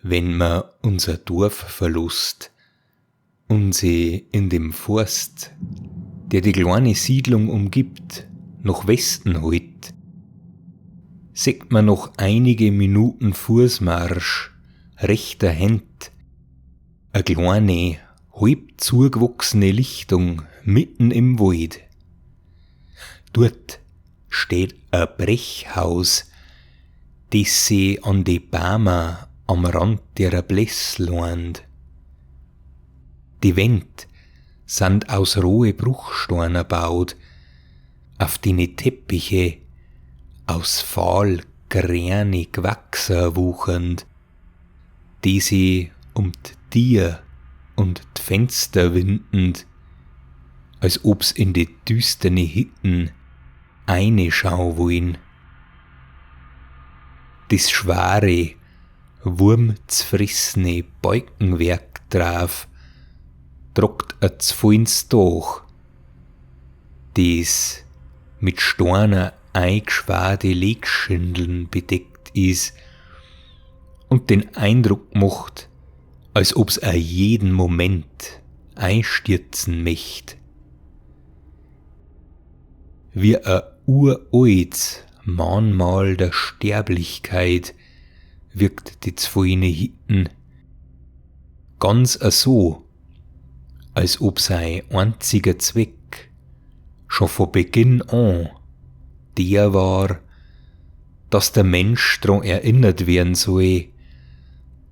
Wenn man unser Dorf verlust und sie in dem Forst, der die kleine Siedlung umgibt, nach Westen halt, sieht man noch einige Minuten Fußmarsch rechter Hand eine kleine, halb zugewachsene Lichtung mitten im Wald. Dort steht ein Brechhaus, das sie an die Bäume am Rand der Bläss lehnt. Die Wände sind aus rohe Bruchsteinen erbaut, auf denen Teppiche aus fahl grüne Gewächse wuchernd, die sie um die Tier und die Fenster windend, als ob's in die düsterne Hitten einschauen wollen. Das schwere, wurmzfrissene Balkenwerk drauf tragt ein zvolles Dach, das mit Steinen eingeschwarte Legschindeln bedeckt ist und den Eindruck macht, als ob's a jeden Moment einstürzen möcht. Wie ein uraltes Mahnmal der Sterblichkeit wirkt die zwoine Hitten, ganz a so, als ob sein einziger Zweck schon von Beginn an der war, dass der Mensch daran erinnert werden soll,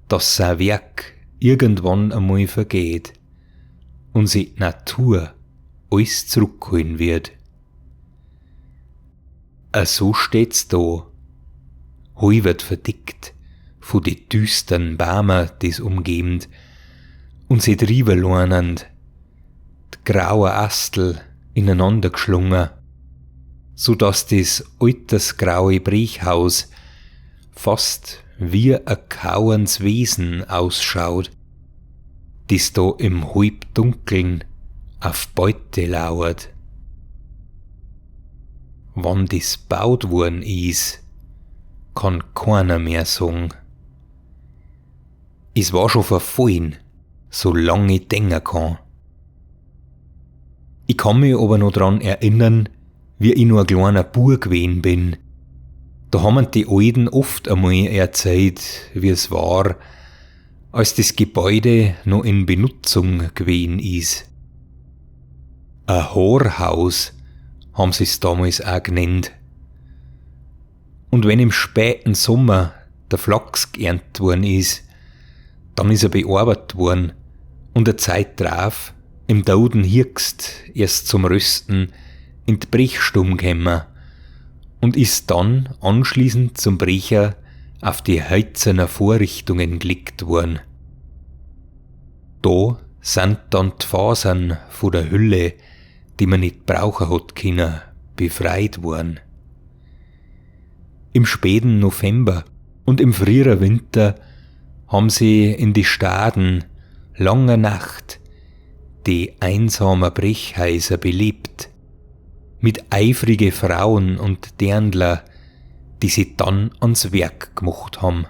dass sein Werk irgendwann einmal vergeht und sich die Natur alles zurückholen wird. So steht's da, halbert verdickt von die düstern Bäumen, das umgebend, und sie drüber lernend, die graue Astel ineinander geschlungen, so dass das altersgraue Brechhaus fast wie ein kauerndes Wesen ausschaut, das da im Halbdunkeln auf Beute lauert. Wann das baut worden ist, kann keiner mehr sagen. Es war schon verfallen, so lange ich denken kann. Ich kann mich aber noch dran erinnern, wie ich noch ein kleiner Bub gewesen bin. Da haben die Alten oft einmal erzählt, wie es war, als das Gebäude noch in Benutzung gewesen ist. Ein Horhaus haben sie es damals auch genannt. Und wenn im späten Sommer der Flachs geerntet worden ist, dann ist er bearbeitet worden und eine Zeit drauf im Dauden Hirgst erst zum Rösten in die Brechstube gekommen und ist dann anschließend zum Brecher auf die hölzernen Vorrichtungen gelegt worden. Da sind dann die Fasern von der Hülle, die man nicht brauchen hat können, befreit worden. Im späten November und im früheren Winter haben sie in die Staden langer Nacht die einsamen Brechhäuser belebt, mit eifrige Frauen und Dirndler, die sie dann ans Werk gemacht haben.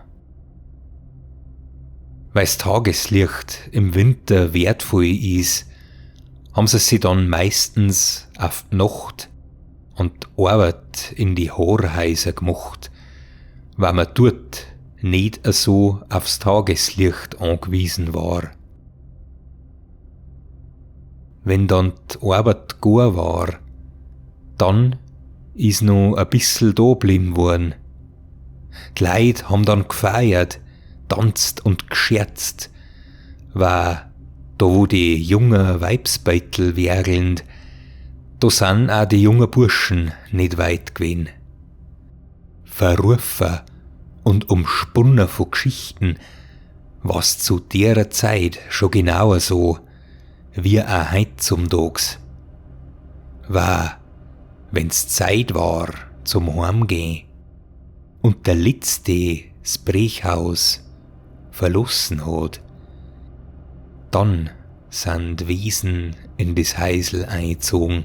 Weil's Tageslicht im Winter wertvoll ist, haben sie dann meistens auf die Nacht und die Arbeit in die Horhäuser gemacht, weil man dort nicht so aufs Tageslicht angewiesen war. Wenn dann die Arbeit gar war, dann ist noch ein bissl da geblieben worden. Die Leute haben dann gefeiert, tanzt und gescherzt, weil da wo die jungen Weibsbeutel wergelnd, da sind auch die jungen Burschen nicht weit gewesen. Verrufen und umspunnen von Geschichten war's zu der Zeit schon genauer so, wie auch heutzutage. Weil, wenn's Zeit war zum Heimgehen und der Letzte das Brechhaus verlassen hat, dann sind Wesen in das Häusl eingezogen,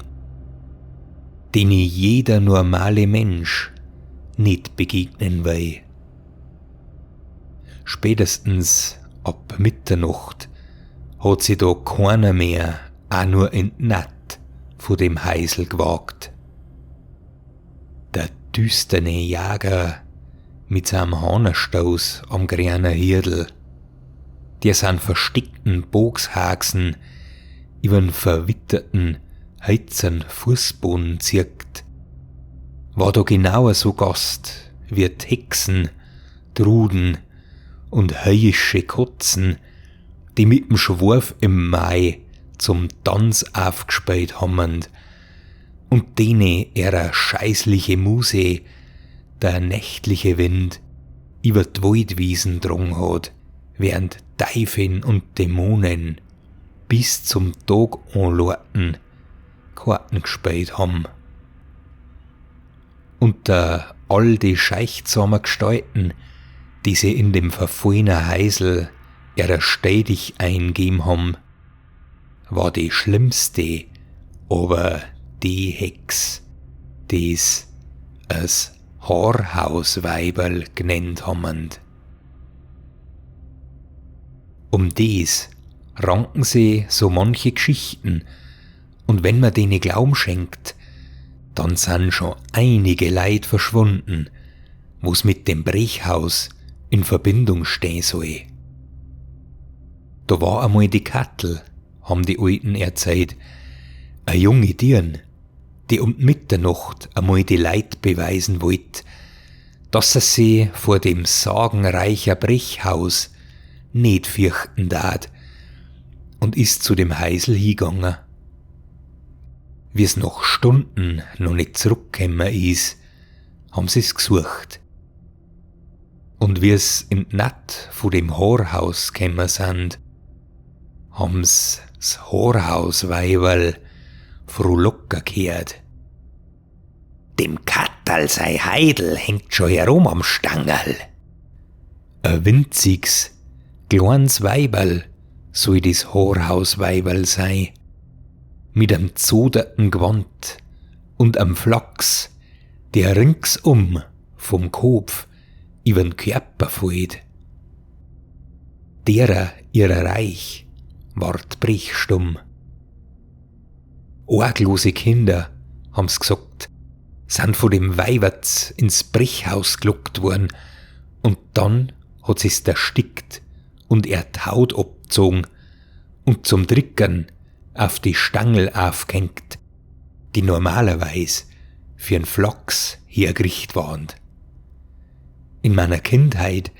denen jeder normale Mensch nicht begegnen will. Spätestens ab Mitternacht hat sich da keiner mehr auch nur in die Nacht von dem Heisel gewagt. Der düsterne Jäger mit seinem Hahnerstoß am grünen Hirdl, der seinen verstickten Bogshaxen übern verwitterten, heizern Fußboden zirkt, war da genauer so Gast wie die Hexen, Truden und heuische Kotzen, die mit'm Schwarf im Mai zum Tanz aufgespielt haben und denen ihrer scheißliche Muse der nächtliche Wind über die Waldwiesen drang hat, während Teufeln und Dämonen bis zum Tag anlorten Karten gespielt haben. Unter all die scheichtsamer Gestalten, die sie in dem verfallenen Heisel ihrer ständig eingeben haben, war die schlimmste, aber die Hex, die's es Haarhausweiberl genannt haben. Um dies ranken sie so manche Geschichten, und wenn man denen Glauben schenkt, dann sind schon einige Leid verschwunden, wo's mit dem Brechhaus in Verbindung stehen soll. Da war einmal die Kattel, haben die Alten erzählt, a junge Dirn, die um Mitternacht einmal die Leid beweisen wollt, dass er sie vor dem sagenreicher Brechhaus nicht fürchten darf, und ist zu dem Heisel hingegangen. Wie's noch Stunden noch nicht zurückgekommen ist, haben sie's gesucht. Und wie's in die Nacht von dem Haarhaus gekommen sind, haben's das Haarhausweiberl frohlocker gehört. Dem Katterl sei Heidel hängt schon herum am Stangerl. Ein winziges, kleines Weiberl soll das Haarhausweiberl sein, mit einem zoderten Gewand und am Flachs, der ringsum vom Kopf übern Körper fällt. Derer ihrer Reich ward brechstumm. Arglose Kinder, haben's gesagt, sind von dem Weiberts ins Brechhaus gelockt worden, und dann hat sie's erstickt und die Haut abgezogen und zum Trickern auf die Stangel aufgehängt, die normalerweise für einen Flachs hergerichtet waren. In meiner Kindheit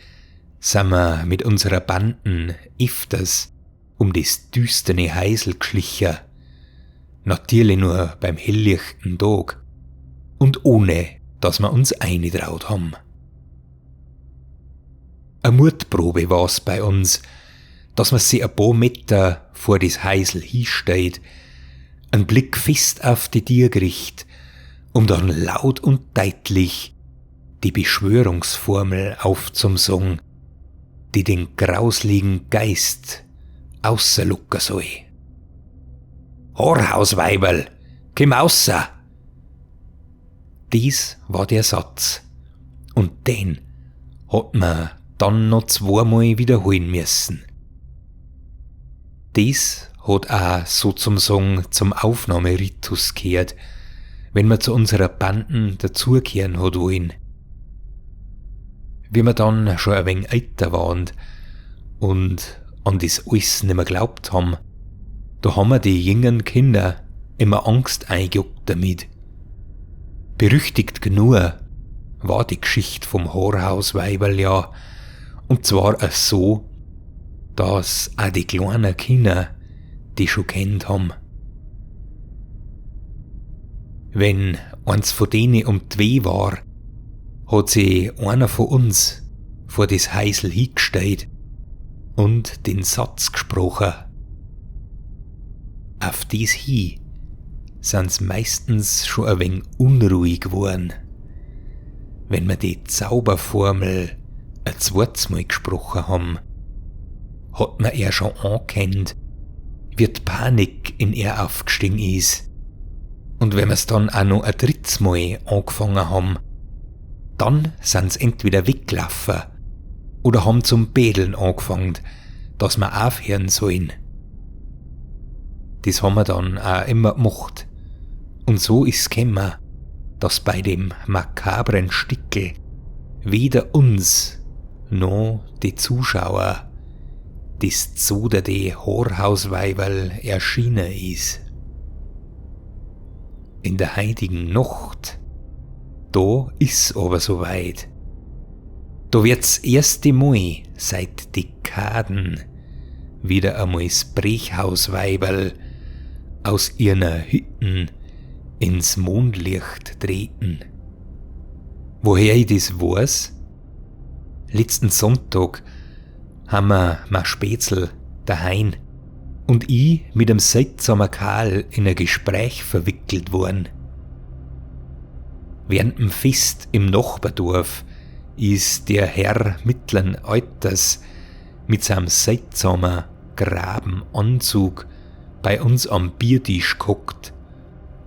sind wir mit unserer Banden öfters um das düsterne Heisel geschlichen, natürlich nur beim helllichten Tag und ohne, dass wir uns eingetraut haben. Eine Mutprobe war's bei uns, dass man sich ein paar Meter vor das Heisel hinstellt, einen Blick fest auf die Tier gerichtet, um dann laut und deutlich die Beschwörungsformel aufzusingen, die den grausligen Geist ausserlocken soll. Haarhausweiberl, komm außer! Dies war der Satz, und den hat man dann noch zweimal wiederholen müssen. Dies hat auch sozusagen zum Aufnahmeritus gehört, wenn man zu unserer Banden dazukehren hat wollen. Wie wir dann schon ein wenig älter waren und an das alles nicht mehr glaubt haben, da haben wir die jungen Kinder immer Angst eingejuckt damit. Berüchtigt genug war die Geschichte vom Haarhausweiberl ja, und zwar auch so, dass auch die kleinen Kinder die schon kennt haben. Wenn eins von denen um die war, hat sich einer von uns vor das Heisel hingestellt und den Satz gesprochen. Auf dies hin sind's meistens schon ein wenig unruhig geworden, wenn wir die Zauberformel ein zweites Mal gesprochen haben, hat man er schon angekannt, wie die Panik in er aufgestiegen ist. Und wenn wir's dann auch noch ein drittes Mal angefangen haben, dann sind's entweder weggelaufen oder haben zum Bedeln angefangen, dass wir aufhören sollen. Das haben wir dann auch immer gemacht. Und so ist's gekommen, dass bei dem makabren Stickel weder uns noch die Zuschauer das zoderte Horhausweiberl erschienen ist. In der heutigen Nacht, da ist's aber soweit. Da wird's erste Mal seit Dekaden wieder einmal das Brechhausweiberl aus ihrer Hütten ins Mondlicht treten. Woher ich das weiß? Letzten Sonntag haben wir mein Spätzl daheim und ich mit einem seltsamen Karl in ein Gespräch verwickelt worden. Während dem Fest im Nachbardorf ist der Herr mittleren Alters mit seinem seltsamen graben Anzug bei uns am Biertisch gehockt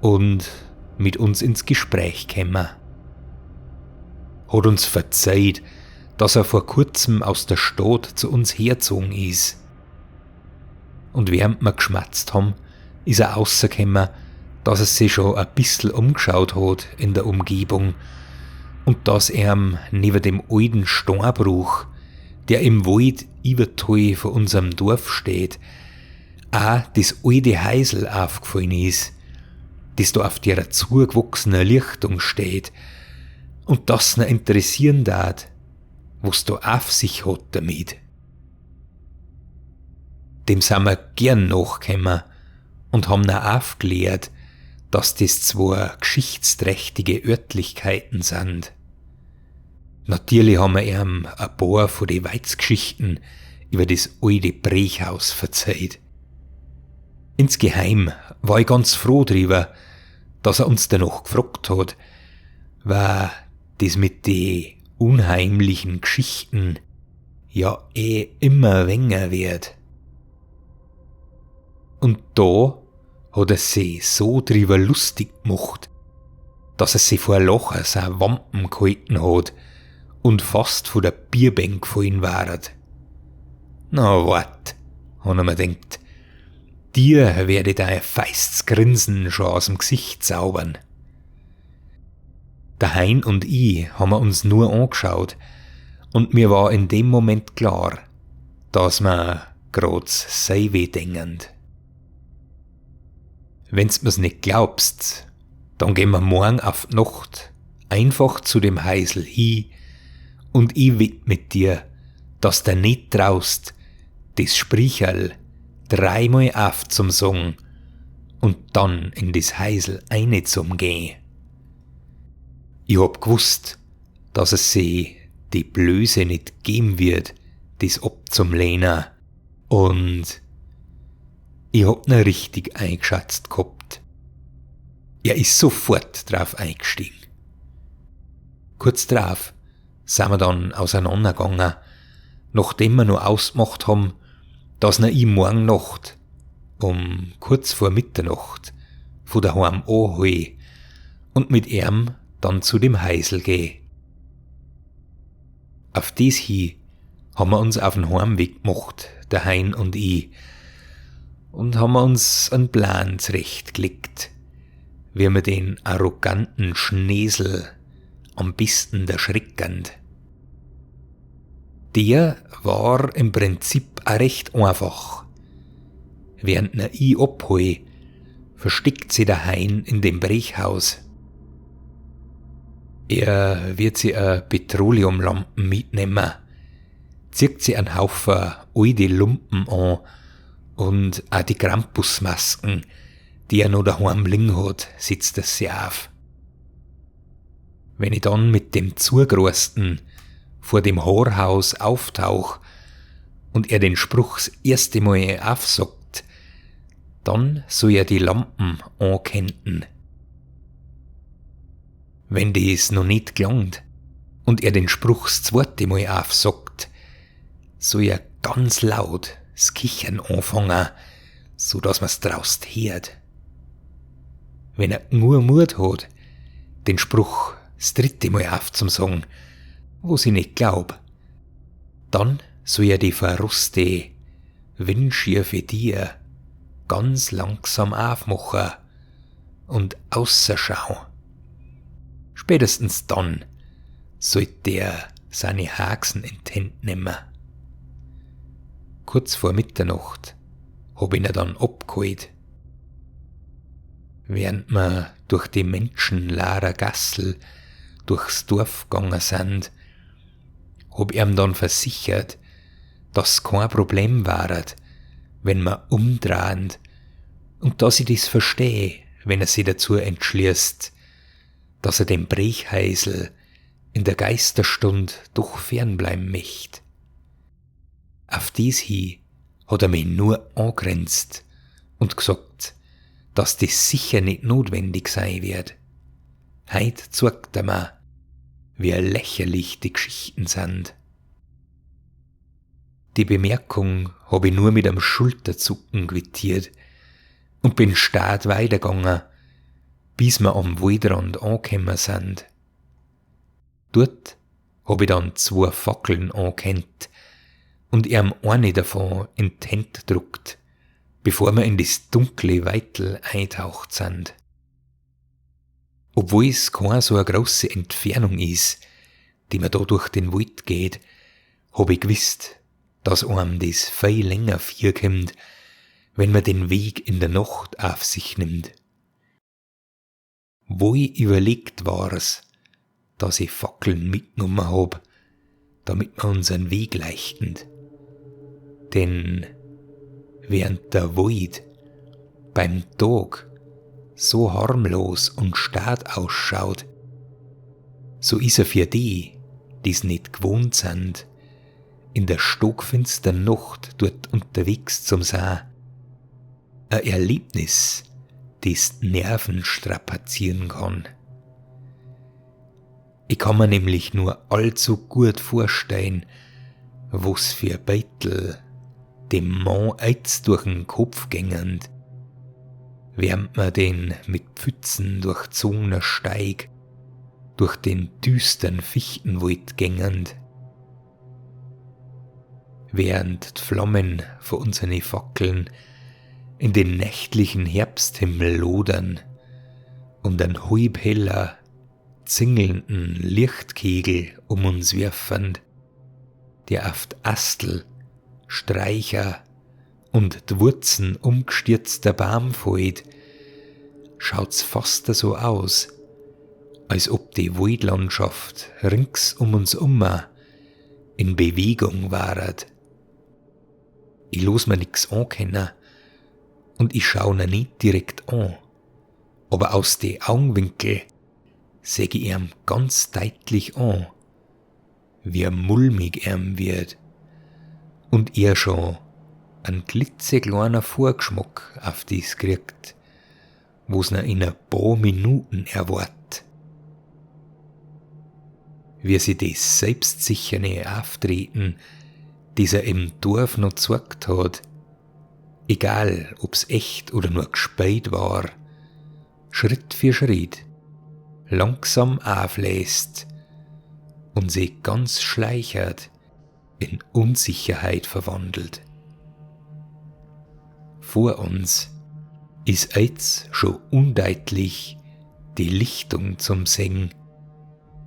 und mit uns ins Gespräch gekommen. Hat uns verzeiht, dass er vor kurzem aus der Stadt zu uns hergezogen ist. Und während wir geschmatzt haben, ist er rausgekommen, dass er sich schon ein bisschen umgeschaut hat in der Umgebung und dass er neben dem alten Steinbruch, der im Wald übertal von unserem Dorf steht, auch das alte Häusl aufgefallen ist, das da auf der zugewachsenen Lichtung steht und das ihn interessieren darf, was da auf sich hat damit. Dem sind wir gern nachgekommen und haben ihn aufgeklärt, dass das zwei geschichtsträchtige Örtlichkeiten sind. Natürlich haben wir ihm ein paar von den Weizgeschichten über das alte Brechhaus verzeiht. Insgeheim war ich ganz froh drüber, dass er uns danach gefragt hat, weil das mit den unheimlichen Geschichten ja immer weniger wird. Und da hat er sich so drüber lustig gemacht, dass er sich vor Lachen seine Wampen gehalten hat und fast von der Bierbank gefallen war. Na wart, hat er mir gedacht, dir werde dein feistes Grinsen schon aus dem Gesicht zaubern. Der Hein und ich haben uns nur angeschaut und mir war in dem Moment klar, dass wir grad selbe denken. Wenn's mir's nicht glaubst, dann gehen wir morgen auf die Nacht einfach zu dem Häusl hin und ich wett mit dir, dass du nicht traust, das Spricherl dreimal auf zum Sagen und dann in das Häusl eine zum Gehen. Ich hab gewusst, dass es sie die Blöße nicht geben wird, das abzulehnen, und ich hab ihn richtig eingeschätzt gehabt. Er ist sofort drauf eingestiegen. Kurz drauf sind wir dann auseinandergegangen, nachdem wir noch ausgemacht haben, dass wir ihn morgen Nacht, um kurz vor Mitternacht, von daheim anholen und mit ihm dann zu dem Häusl gehen. Auf das hin haben wir uns auf den Heimweg gemacht, der Hein und ich, und haben uns einen Plan zurechtgelegt, wie wir den arroganten Schneesel am besten erschrecken. Der war im Prinzip auch recht einfach. Während ich abhol, versteckt sich der Hein in dem Brechhaus. Er wird sich eine Petroleumlampen mitnehmen, zieht sich einen Haufen alte Lumpen an und auch die Krampusmasken, die er noch daheim liegen hat, setzt er sich auf. Wenn ich dann mit dem Zugrosten vor dem Horhaus auftauch und er den Spruch das erste Mal aufsagt, dann soll er die Lampen ankennen. Wenn das noch nicht gelangt und er den Spruch das zweite Mal aufsagt, soll er ganz laut das Kichern anfangen, so dass man's draust hört. Wenn er nur Mut hat, den Spruch das dritte Mal aufzusagen, was ich nicht glaub, Dann soll er die verruste, windschiefe Tier ganz langsam aufmachen und außerschauen. Spätestens dann sollte er seine Haxen in die Hände nehmen. Kurz vor Mitternacht hab ich ihn dann abgeholt. Während wir durch die menschenleere Gassel durchs Dorf gegangen sind, hab ich ihm dann versichert, dass kein Problem war, wenn wir umdrehen und dass ich das verstehe, wenn er sich dazu entschließt, dass er dem Brechheisel in der Geisterstund doch fernbleiben möchte. Auf dies hin hat er mich nur angrenzt und gesagt, dass das sicher nicht notwendig sein wird. Heut zeigt er mir, wie lächerlich die Geschichten sind. Die Bemerkung habe ich nur mit einem Schulterzucken quittiert und bin stark weitergegangen, bis wir am Waldrand angekommen sind. Dort habe ich dann 2 Fackeln angehängt und ihm eine davon in die Hände gedruckt, bevor wir in das dunkle Weitel eintaucht sind. Obwohl es keine so eine grosse Entfernung ist, die man da durch den Wald geht, habe ich gewusst, dass einem das viel länger vorkommt, wenn man den Weg in der Nacht auf sich nimmt. Wohl überlegt war's, dass ich Fackeln mitgenommen hab, damit wir unseren Weg leichten. Denn während der Wald beim Tag so harmlos und stark ausschaut, so ist er für die, die's nicht gewohnt sind, in der stockfinsteren Nacht dort unterwegs zum sein, ein Erlebnis, das die Nerven strapazieren kann. Ich kann mir nämlich nur allzu gut vorstellen, was für Beitel dem Mann jetzt durch den Kopf gängen, während man den mit Pfützen durchzogener Steig durch den düstern Fichtenwald gängend, während die Flammen von unseren Fackeln in den nächtlichen Herbsthimmel lodern und ein halbheller, zingelnden Lichtkegel um uns werfend, der auf die Astel, Streicher und die Wurzeln umgestürzter Baum fällt, schaut's fast so aus, als ob die Waldlandschaft rings um uns in Bewegung war. Ich los mir nix ankennen und ich schau ihn nicht direkt an, aber aus den Augenwinkel seh ich ihm ganz deutlich an, wie mulmig ihm wird und er schon ein klitzekleiner Vorgeschmack auf dies kriegt, wo's noch in ein paar Minuten erwartet. Wie sie das selbstsichere Auftreten, das er im Dorf noch gezeigt hat, egal ob's echt oder nur gespielt war, Schritt für Schritt langsam auflässt und sich ganz schleichert in Unsicherheit verwandelt. Vor uns ist jetzt schon undeutlich die Lichtung zum Sehen,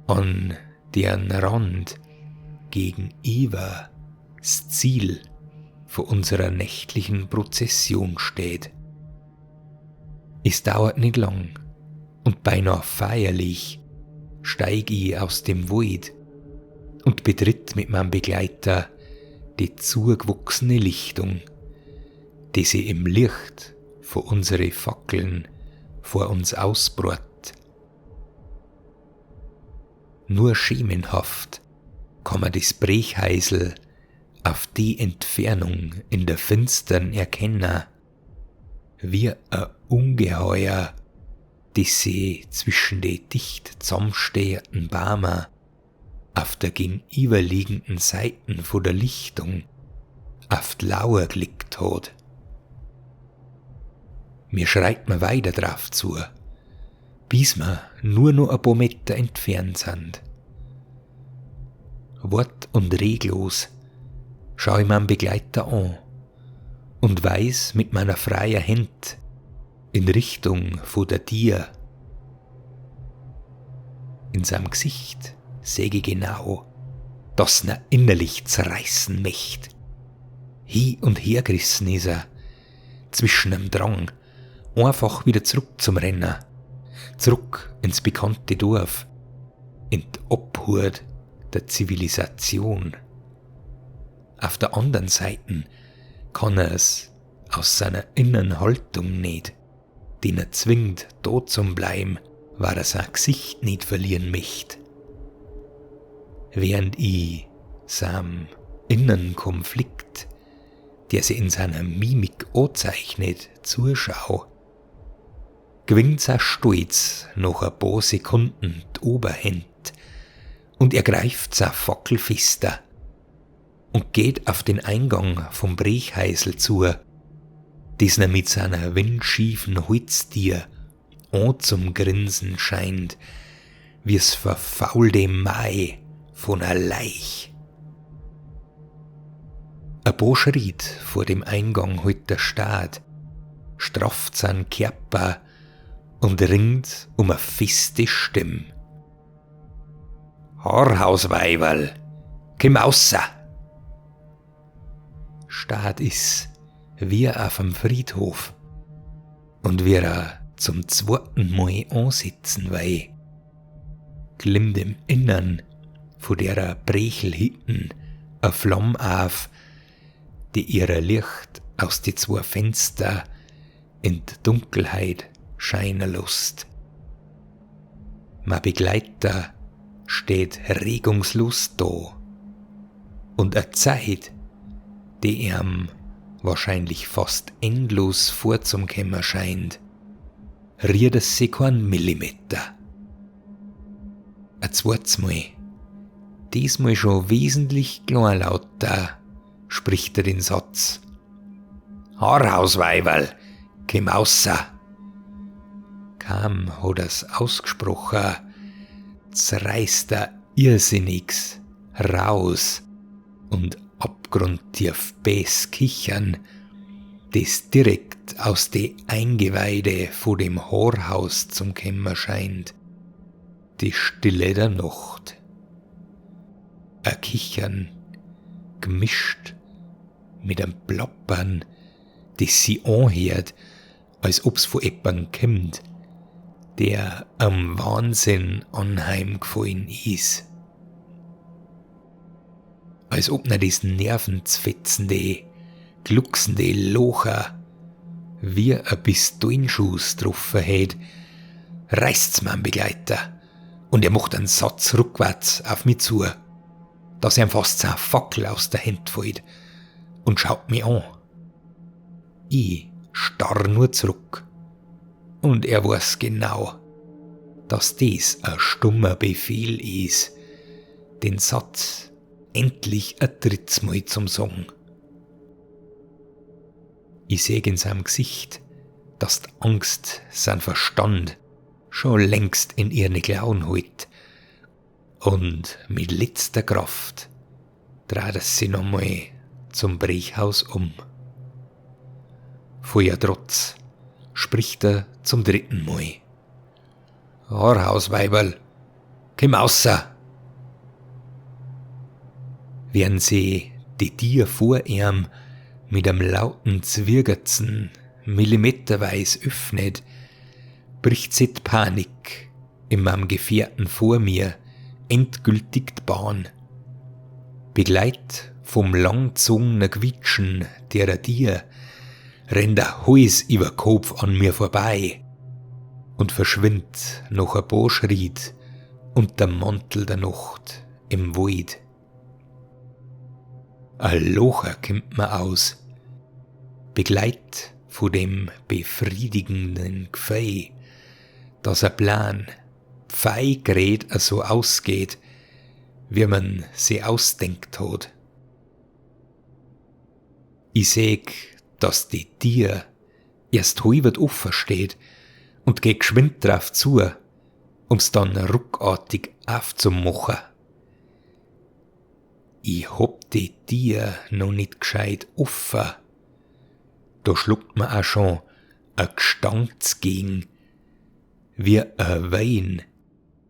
an deren Rand gegenüber das Ziel von unserer nächtlichen Prozession steht. Es dauert nicht lang und beinahe feierlich steig ich aus dem Wald und betritt mit meinem Begleiter die zugewachsene Lichtung, die sie im Licht von unseren Fackeln vor uns ausbreitet. Nur schemenhaft kann man das Brechheisel auf die Entfernung in der Finstern erkennen, wie ein Ungeheuer, das sie zwischen die dicht zusammenstehenden Bäume auf der gegenüberliegenden Seiten von der Lichtung auf die Lauer gelegt hat. Mir schreit mir weiter drauf zu, bis wir nur noch ein paar Meter entfernt sind. Wort- und reglos schau ich meinen Begleiter an und weis mit meiner freien Hand in Richtung von der Tier. In seinem Gesicht seh ich genau, dass er innerlich zerreißen möcht. Hin und her gerissen ist er, zwischen dem Drang, einfach wieder zurück zum Rennen, zurück ins bekannte Dorf, in die Obhut der Zivilisation. Auf der anderen Seite kann er es aus seiner inneren Haltung nicht, den er zwingt, da zu bleiben, weil er sein Gesicht nicht verlieren möchte. Während ich seinem inneren Konflikt, der sich in seiner Mimik anzeichnet, zuschau, gewinnt sein Stolz nach ein paar Sekunden die Oberhand und er greift sein Fackel fester und geht auf den Eingang vom Brechheisel zu, das er mit seiner windschiefen Holztier zum Grinsen scheint, wie's verfaulte Mai von einer Leich. Ein paar Schritt vor dem Eingang hält der Staat, strafft seinen Körper und ringt um eine feste Stimme. Haarhausweiberl, komm außer! Staat ist wie auf dem Friedhof und wie er zum zweiten Mal ansitzen will, glimmt im Innern von der Brechelhitten eine Flamme auf, die ihre Licht aus die zwei Fenster in die Dunkelheit scheinen lässt. Mein Begleiter steht regungslos da und eine Zeit, die ihm wahrscheinlich fast endlos vorzukommen scheint, riert es sich keinen Millimeter. Ein zweites Mal, diesmal schon wesentlich kleinlauter, spricht er den Satz. Haarhausweiberl, komm außer! Kaum hat er's ausgesprochen, zerreißt er Irrsinniges raus und abgrundtief Bass kichern, das direkt aus de Eingeweide vor dem Haarhaus zum Kämmer scheint. Die Stille der Nacht. Ein Kichern, gemischt mit einem Plappern, das sie anhört, als ob's von jemandem kommt, der am Wahnsinn anheimgefallen ist. Als ob er das nervenzfetzende, glucksende Locher wie ein Pistolenschuss getroffen hätt, reißt's mein Begleiter und er macht einen Satz rückwärts auf mich zu, dass ihm fast sein Fackel aus der Hand fällt und schaut mich an. Ich starr nur zurück und er weiß genau, dass dies ein stummer Befehl ist, den Satz endlich ein drittes Mal zum Sagen. Ich seh in seinem Gesicht, dass die Angst sein Verstand schon längst in ihre Klauen hält und mit letzter Kraft dreht er sich nochmal zum Brechhaus um. Voller Trotz spricht er zum dritten Mal. Haarhausweiberl, komm außer! Während sie die Tier vor ihm mit einem lauten Zwirgerzen millimeterweise öffnet, bricht sie die Panik in meinem Gefährten vor mir endgültig die Bahn. Begleit vom langgezogenen Quietschen derer Tier rennt der Hals über Kopf an mir vorbei und verschwindet noch ein paar Schritt unter dem Mantel der Nacht im Wald. Ein Locher kommt mir aus, begleit von dem befriedigenden Gefühl, dass ein Plan pfeigerät so ausgeht, wie man sie ausdenkt hat. Ich seh, dass die Tier erst halbert offen steht und geh geschwind drauf zu, um's dann ruckartig aufzumachen. ich hab die Tier noch nicht gescheit offen. Da schluckt man auch schon ein Gestank gegen, wie ein Wein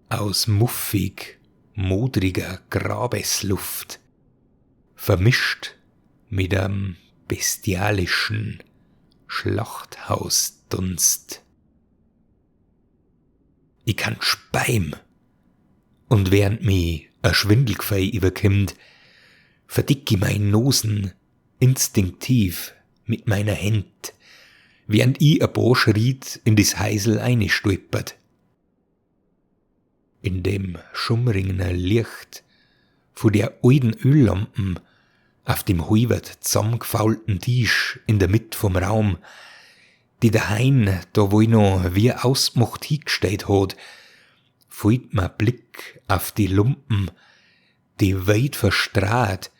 aus muffig, modriger Grabesluft, vermischt mit einem bestialischen Schlachthausdunst. Ich kann speim, und während mich ein Schwindelgefei überkommt, verdick ich mein Nosen instinktiv mit meiner Hand, während ich ein paar Schritt in das Heisel einstolpert. In dem schummrigen Licht von der alten Öllampen auf dem halbert zusammengefaulten Tisch in der Mitte vom Raum, die der Hein da wohl noch wie ausgemacht hingestellt hat, fällt mir Blick auf die Lumpen, die weit verstrahlt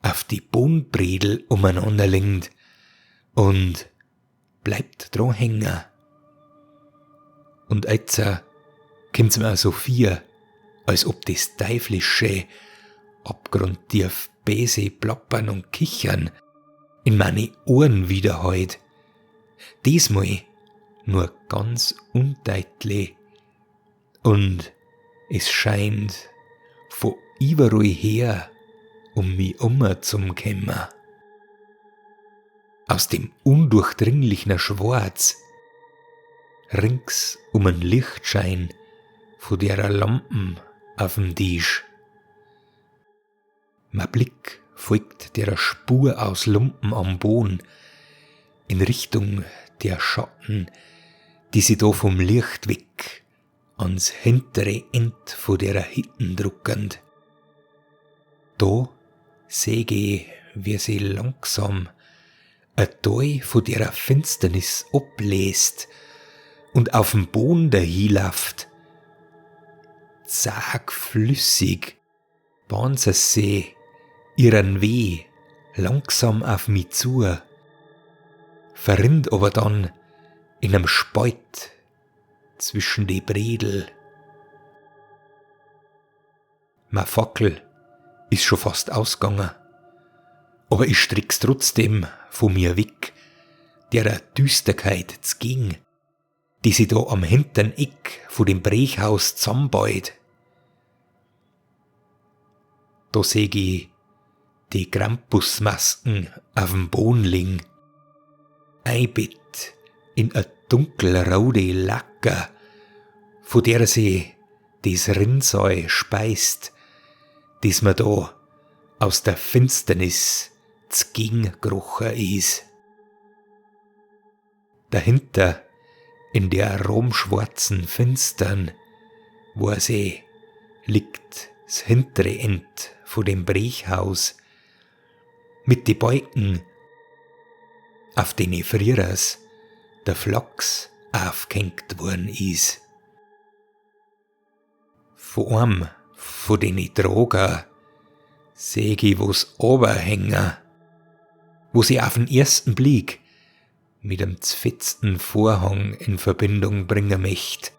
auf die Bohnbredel umeinander liegt und bleibt dran hängen. Und jetzt kommt's mir so viel, als ob das teuflische, abgrundtief böse Plappern und Kichern in meine Ohren widerhallt. Diesmal nur ganz undeutlich. Und es scheint von überall her mich zum kommen. Aus dem undurchdringlichen Schwarz, rings einen Lichtschein von der Lampen auf dem Tisch. Mein Blick folgt der Spur aus Lumpen am Boden in Richtung der Schatten, die sie da vom Licht weg ans hintere End von der Hitten druckend. Da seh ich, wie sie langsam ein Teil von der Finsternis abbläst und auf dem Boden dahinläuft. Zagflüssig bahnt sie ihren Weh langsam auf mich zu, verrinnt aber dann in einem Spalt zwischen die Bredel. Meine Fackel ist schon fast ausgegangen, aber ich strick's trotzdem von mir weg, der Düsterkeit zging, die sie da am hinteren Eck von dem Brechhaus zusammenbaut. Da seh ich die Krampusmasken auf'm Boden liegen, einbett in a dunkelrote Lacke, von der sie das Rinnsal speist, das mir da aus der Finsternis zgegengerochen ist. Dahinter, in der romschwarzen Finstern, wo sie liegt das hintere End von dem Brechhaus, mit die Balken, auf denen frühers der Flachs aufgehängt worden ist. Von einem von den Droger seh ich was runterhängen, wo sie auf den ersten Blick mit einem zfetzten Vorhang in Verbindung bringen möcht,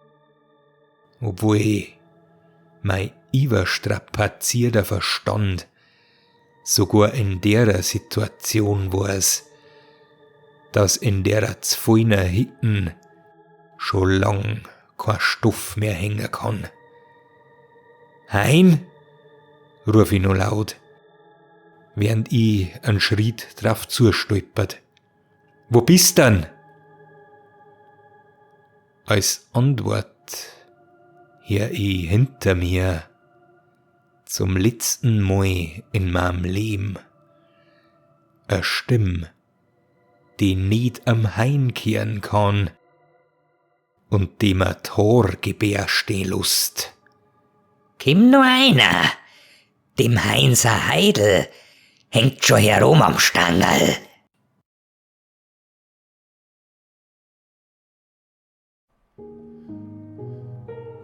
obwohl ich mein überstrapazierter Verstand sogar in der Situation weiß, dass in der zfeiner Hitten schon lang kein Stoff mehr hängen kann. Hein? Ruf ich noch laut, während ich einen Schritt drauf zustolpert. Wo bist denn? Als Antwort hör ich hinter mir zum letzten Mal in meinem Leben eine Stimme, die nicht am Hein kehren kann und die mir Tor gebär stehen lust. Komm nur einer, dem Heinser Heidel hängt schon herum am Stangerl.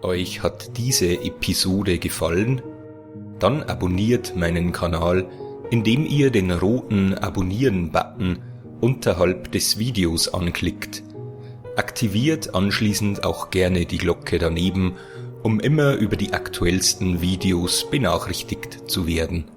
Euch hat diese Episode gefallen? Dann abonniert meinen Kanal, indem ihr den roten Abonnieren-Button unterhalb des Videos anklickt. Aktiviert anschließend auch gerne die Glocke daneben, um immer über die aktuellsten Videos benachrichtigt zu werden.